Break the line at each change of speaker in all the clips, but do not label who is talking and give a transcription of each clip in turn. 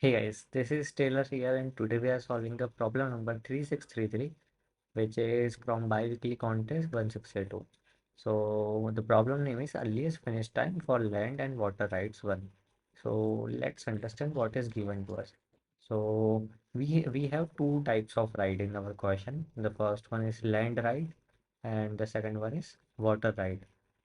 Hey guys, this is Taylor here, and today we are solving the problem number 3633, which is from Biweekly Contest 162. So the problem name is earliest finish time for land and water rights 1. So let's understand what is given to us. So we have two types of right in our question. The first one is land right, and the second one is water right.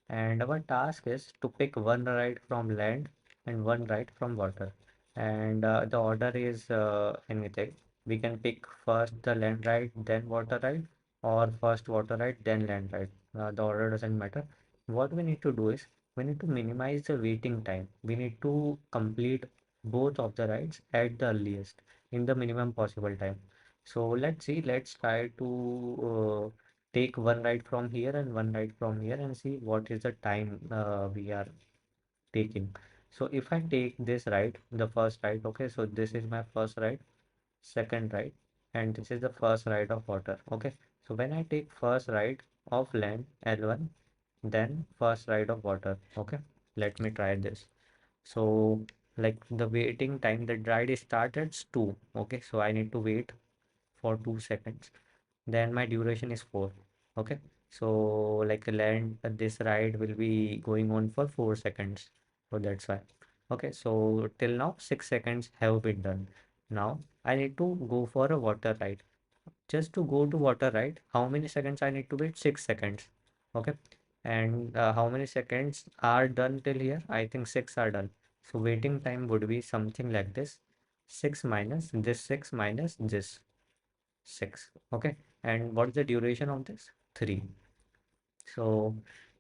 And our task is to pick one right from land and one right from water. And the order is anything. We can pick first the land right, then water right, or first water right, then land right. The order doesn't matter. What we need to do is we need to minimize the waiting time. We need to complete both of the rides at the earliest in the minimum possible time. So let's see, let's try to take one ride from here and one ride from here and see what is the time we are taking. So if I take this ride, the first ride, okay, so this is my first ride, second ride, and this is the first ride of water, okay. So when I take first ride of land L1, then first ride of water, okay. Let me try this. So like the waiting time, the ride is started 2, okay, so I need to wait for 2 seconds, then my duration is 4, okay. So like land this ride will be going on for 4 seconds, so that's why. Okay, so till now 6 seconds have been done. Now I need to go for a water ride. Just to go to water ride, how many seconds I need to wait? 6 seconds, okay. And how many seconds are done till here? I think 6 are done. So waiting time would be something like this: 6 minus this, 6 minus this, 6, okay. And what's the duration of this? 3. So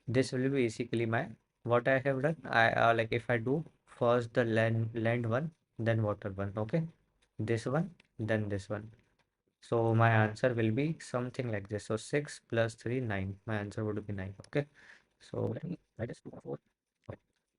this will be basically my what I have done. I like if I do first the land one, then water one, okay, this one, then this one. So my answer will be something like this. So 6 plus 3, 9. My answer would be 9, okay. So let me write this 4.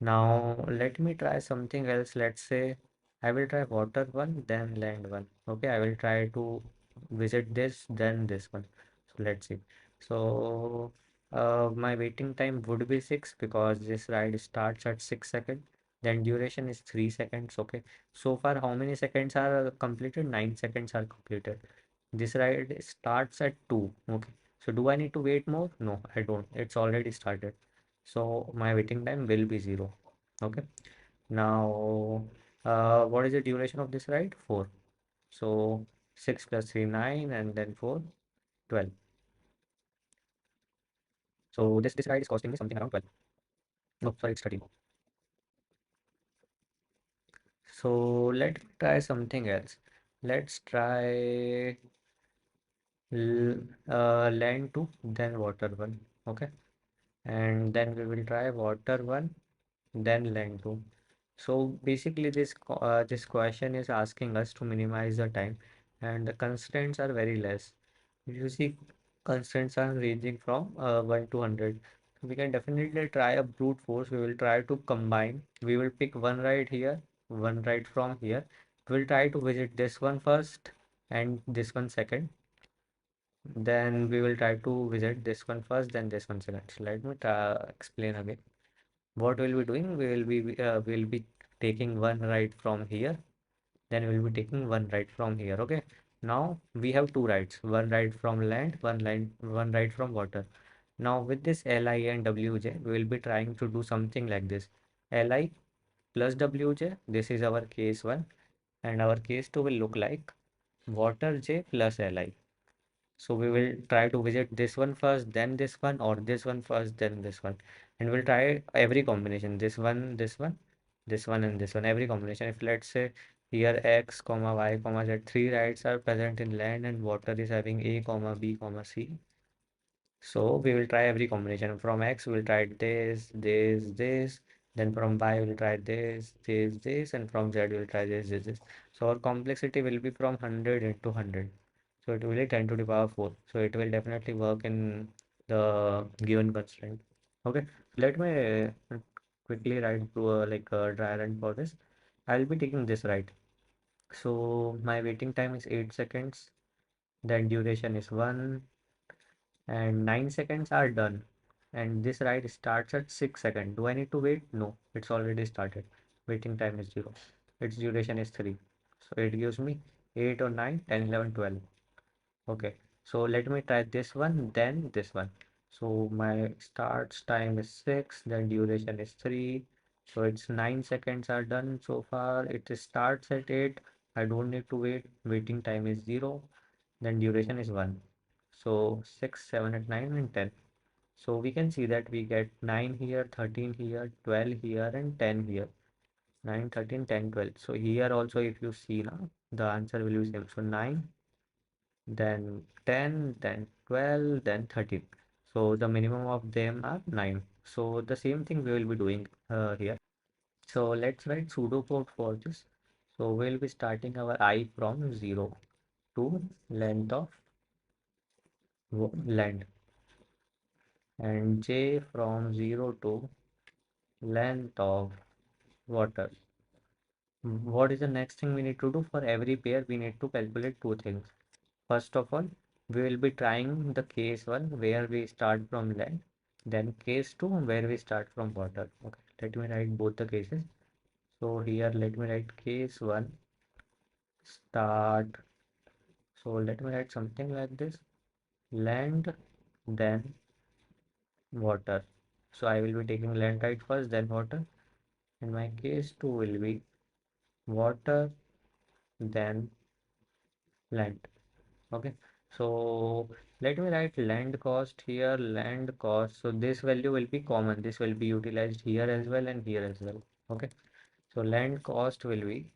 Now let me try something else. Let's say I will try water one, then land one. Okay, I will try to visit this, then this one. So let's see. So my waiting time would be 6 because this ride starts at 6 seconds. Then duration is 3 seconds. Okay. So far, how many seconds are completed? 9 seconds are completed. This ride starts at 2. Okay. So do I need to wait more? No, I don't. It's already started. So my waiting time will be 0. Okay. Now, what is the duration of this ride? 4. So 6 plus 3, 9, and then 4, 12. So this ride is costing me something around 12. No, sorry, it's 13. So let me try something else. Let's try land 2, then water 1. Okay. And then we will try water 1, then land 2. So basically this question is asking us to minimize the time, and the constraints are very less. You see, constraints are ranging from 1 to 100. We can definitely try a brute force. We will try to combine. We will pick one right here, one right from here. We'll try to visit this one first and this one second. Then we will try to visit this one first, then this one second. So let me explain again. What we'll be doing, we'll be taking one right from here, then we'll be taking one right from here. Okay. Now we have two rights, one right from land, one right from water. Now with this Li and Wj, we will be trying to do something like this: Li plus Wj, this is our case 1, and our case 2 will look like water j plus Li. So we will try to visit this one first, then this one, or this one first, then this one. And we'll try every combination, this one, this one, this one, and this one, every combination. If let's say here x, comma, y, comma, z, three rights are present in land and water is having a, comma, b, comma, c. So we will try every combination. From x, we'll try this. Then from y, we'll try this, and from z, we'll try this. So our complexity will be from 100 into 100. So it will be 10 to the power 4. So it will definitely work in the given constraint. Okay, let me quickly write to like a dry run for this. I'll be taking this right. So my waiting time is 8 seconds. Then duration is 1, and 9 seconds are done. And this ride starts at 6 seconds. Do I need to wait? No, it's already started. Waiting time is 0. Its duration is 3. So it gives me 8 or 9, 10, 11, 12. Okay, so let me try this one, then this one. So my starts time is 6, then duration is 3. So it's 9 seconds are done so far. It starts at 8. I don't need to wait. Waiting time is 0. Then duration is 1. So 6, 7, 8, 9, and 10. So we can see that we get 9 here, 13 here, 12 here, and 10 here. 9, 13, 10, 12. So here also if you see now, the answer will be same. So 9, then 10, then 12, then 13. So the minimum of them are 9. So the same thing we will be doing here. So let's write pseudocode for this. So we'll be starting our I from 0 to length of land, and j from 0 to length of water. What is the next thing we need to do? For every pair we need to calculate two things. First of all, we will be trying the case one where we start from land, then case two where we start from water. Okay, let me write both the cases. So here let me write case one start. So let me write something like this: land, then water. So I will be taking land right first, then water. And my case two will be water, then land. Okay, so let me write land cost here, land cost. So this value will be common. This will be utilized here as well and here as well. Okay, so land cost will be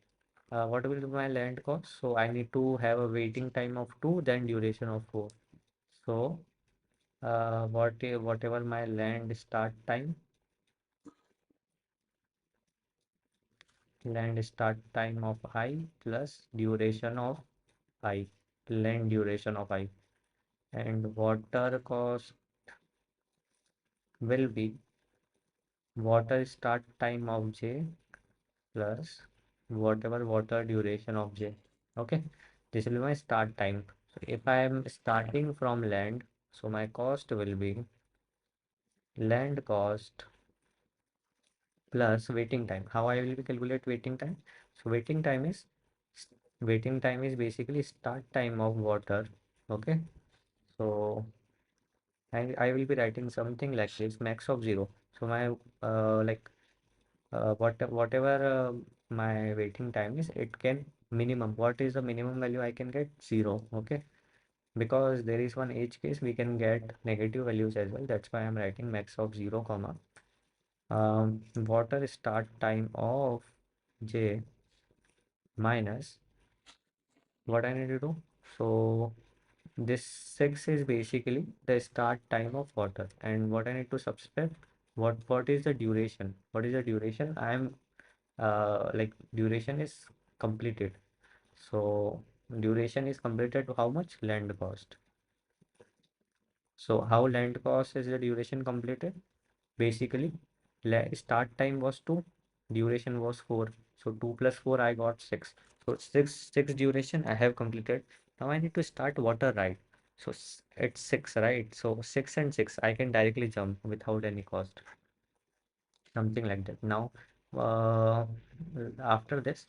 what will be my land cost? So I need to have a waiting time of 2, then duration of 4. So whatever my land start time of I plus duration of I, land duration of I, and water cost will be water start time of j plus whatever water duration of j. Okay, this will be my start time. So if I am starting from land, so my cost will be land cost plus waiting time. How I will be calculate waiting time? So waiting time is basically start time of water. Okay, so I will be writing something like this: max of 0. So my like whatever my waiting time is, it can minimum. What is the minimum value I can get? 0. Okay, because there is one edge case we can get negative values as well. That's why I'm writing max of 0 comma water start time of j minus what I need to do. So this 6 is basically the start time of water, and what I need to subtract, what is the duration? What is the duration? I am like duration is completed. So duration is completed to how much? Land cost. So how land cost is the duration completed? Basically, start time was 2, duration was 4. So 2 plus 4 I got 6. So 6 duration I have completed. Now I need to start water, right? So it's 6, right? So 6 and 6 I can directly jump without any cost. Something like that. Now uh, after this,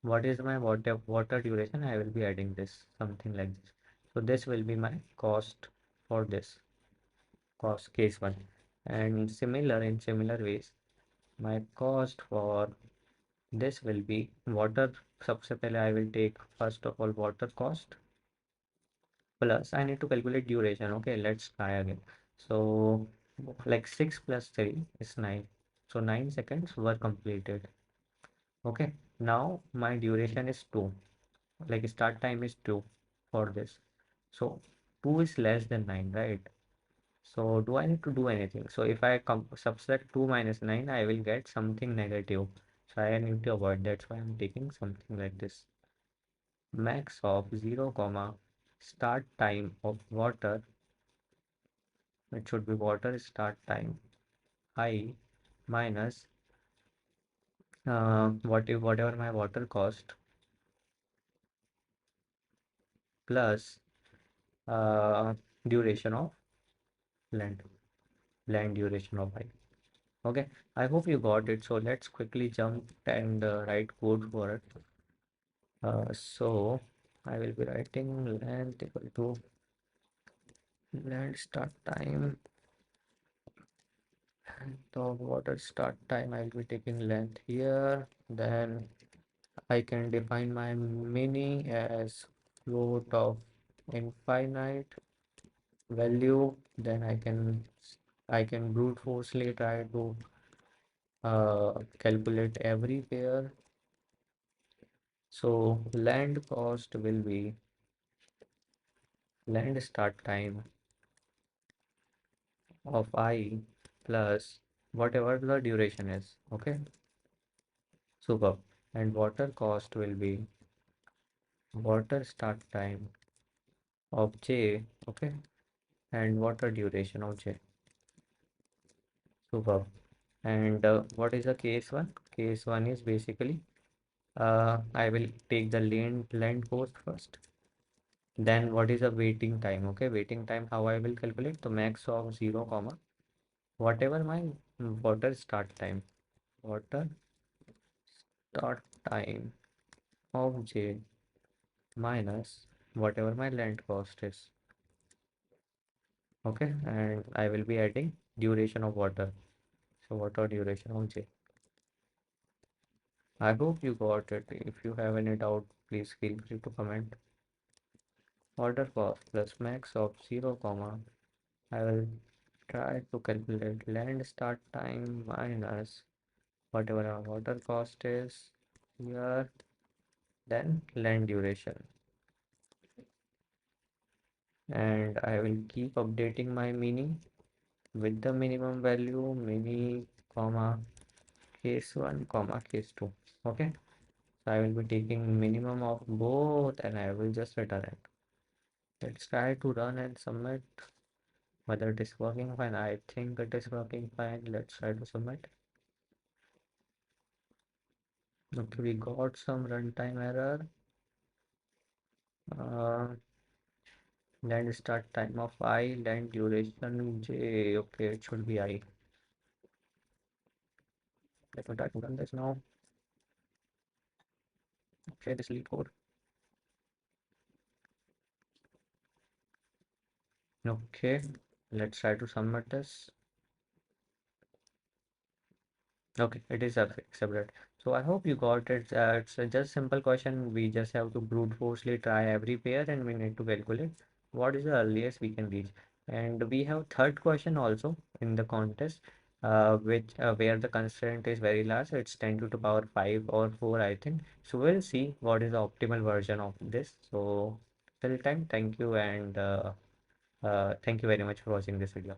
what is my water duration? I will be adding this, something like this. So this will be my cost for this cost case one. And in similar ways, my cost for this will be water. सबसे पहले I will take first of all water cost plus I need to calculate duration. Okay, let's try again. So like 6 plus 3 is 9. So 9 seconds were completed. Okay, now my duration is 2. Like start time is 2 for this. So 2 is less than 9, right? So do I need to do anything? So if I subtract 2 minus 9, I will get something negative. So I need to avoid. That's why I'm taking something like this. Max of 0 comma start time of water. It should be water start time I minus whatever my water cost plus uh, duration of land land duration of I. Okay, I hope you got it. So let's quickly jump and write code for it. So I will be writing length equal to length start time. The water start time, I will be taking length here. Then I can define my mini as float of infinite value. Then I can brute forcefully try to calculate every pair. So land cost will be land start time of I plus whatever the duration is. Okay, super. And water cost will be water start time of J. Okay, and water duration of J. Super. And what is the case one? Case one is basically I will take the land cost first. Then what is the waiting time? Okay, waiting time, how I will calculate the max of 0 comma whatever my water start time, water start time of J minus whatever my land cost is. Okay, and I will be adding duration of water. So water duration of J. I hope you got it. If you have any doubt, please feel free to comment. Water cost plus max of 0 comma. I will try to calculate land start time minus whatever our water cost is here, then land duration. And I will keep updating my mini with the minimum value mini comma case 1 comma case 2. Okay, so I will be taking minimum of both and I will just return it. Let's try to run and submit whether it is working fine. I think it is working fine. Let's try to submit. Okay, we got some runtime error. Land start time of I, land duration J. Okay, it should be I. Let me try to run this now. Okay, this Leetcode. Okay, let's try to submit this. Okay, it is accepted. So I hope you got it. It's a just simple question. We just have to brute forcefully try every pair and we need to calculate what is the earliest we can reach. And we have third question also in the contest, which where the constraint is very large. It's 10 to the power 5 or 4, I think. So we'll see what is the optimal version of this. So till time, thank you and thank you very much for watching this video.